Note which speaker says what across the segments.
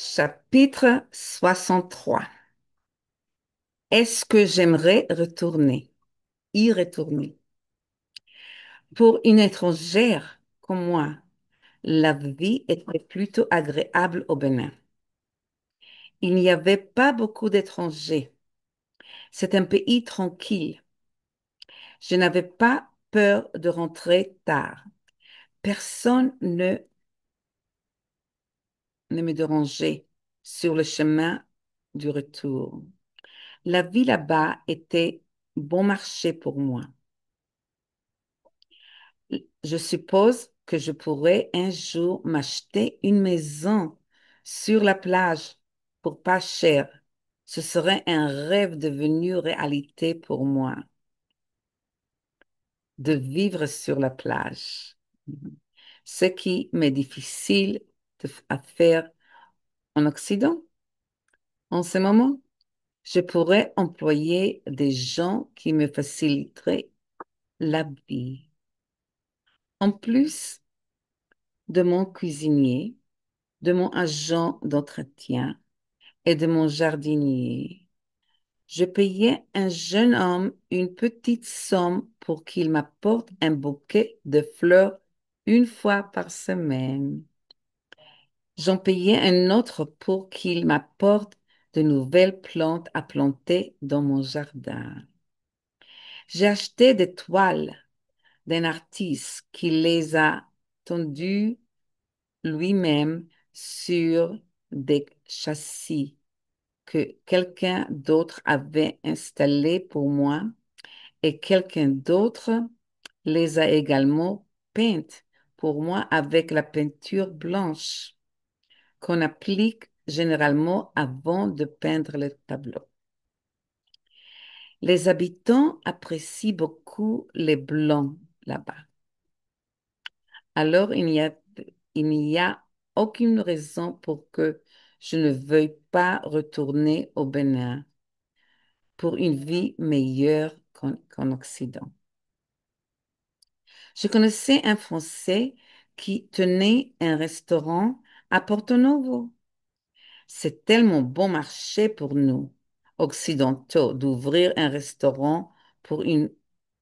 Speaker 1: Chapitre 63. Est-ce que j'aimerais y retourner? Pour une étrangère comme moi, la vie était plutôt agréable au Bénin. Il n'y avait pas beaucoup d'étrangers. C'est un pays tranquille. Je n'avais pas peur de rentrer tard. Personne ne me dérangeait sur le chemin du retour. La vie là-bas était bon marché pour moi. Je suppose que je pourrais un jour m'acheter une maison sur la plage pour pas cher. Ce serait un rêve devenu réalité pour moi, de vivre sur la plage. Ce qui m'est difficile à faire en Occident. En ce moment, je pourrais employer des gens qui me faciliteraient la vie. En plus de mon cuisinier, de mon agent d'entretien et de mon jardinier. Je payais un jeune homme une petite somme pour qu'il m'apporte un bouquet de fleurs une fois par semaine. J'en payais un autre pour qu'il m'apporte de nouvelles plantes à planter dans mon jardin. J'ai acheté des toiles d'un artiste qui les a tendues lui-même sur des châssis que quelqu'un d'autre avait installés pour moi et quelqu'un d'autre les a également peintes pour moi avec la peinture blanche qu'on applique généralement avant de peindre le tableau. Les habitants apprécient beaucoup les blancs là-bas. Alors, il n'y a aucune raison pour que je ne veuille pas retourner au Bénin pour une vie meilleure qu'en Occident. Je connaissais un Français qui tenait un restaurant à Porto Novo. C'est tellement bon marché pour nous, occidentaux, d'ouvrir un restaurant pour une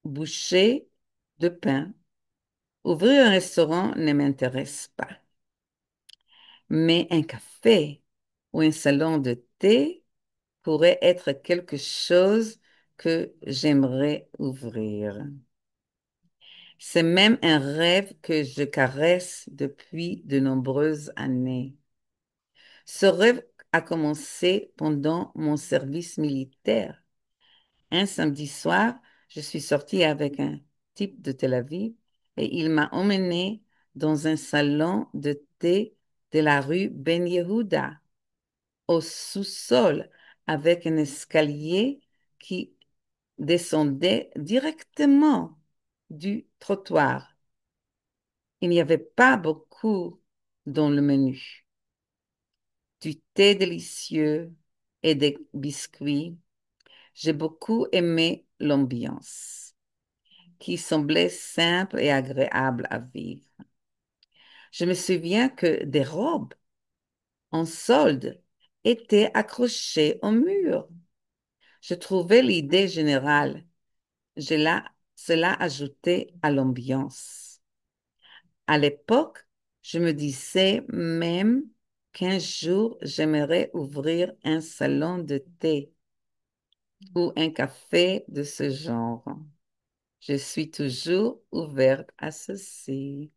Speaker 1: bouchée de pain. Ouvrir un restaurant ne m'intéresse pas. Mais un café ou un salon de thé pourrait être quelque chose que j'aimerais ouvrir. C'est même un rêve que je caresse depuis de nombreuses années. Ce rêve a commencé pendant mon service militaire. Un samedi soir, je suis sortie avec un type de Tel Aviv et il m'a emmenée dans un salon de thé de la rue Ben Yehuda, au sous-sol, avec un escalier qui descendait directement du trottoir. Il n'y avait pas beaucoup dans le menu. Du thé délicieux et des biscuits. J'ai beaucoup aimé l'ambiance, qui semblait simple et agréable à vivre. Je me souviens que des robes en solde étaient accrochées au mur. Je trouvais l'idée générale. Cela ajoutait à l'ambiance. À l'époque, je me disais même qu'un jour, j'aimerais ouvrir un salon de thé ou un café de ce genre. Je suis toujours ouverte à ceci.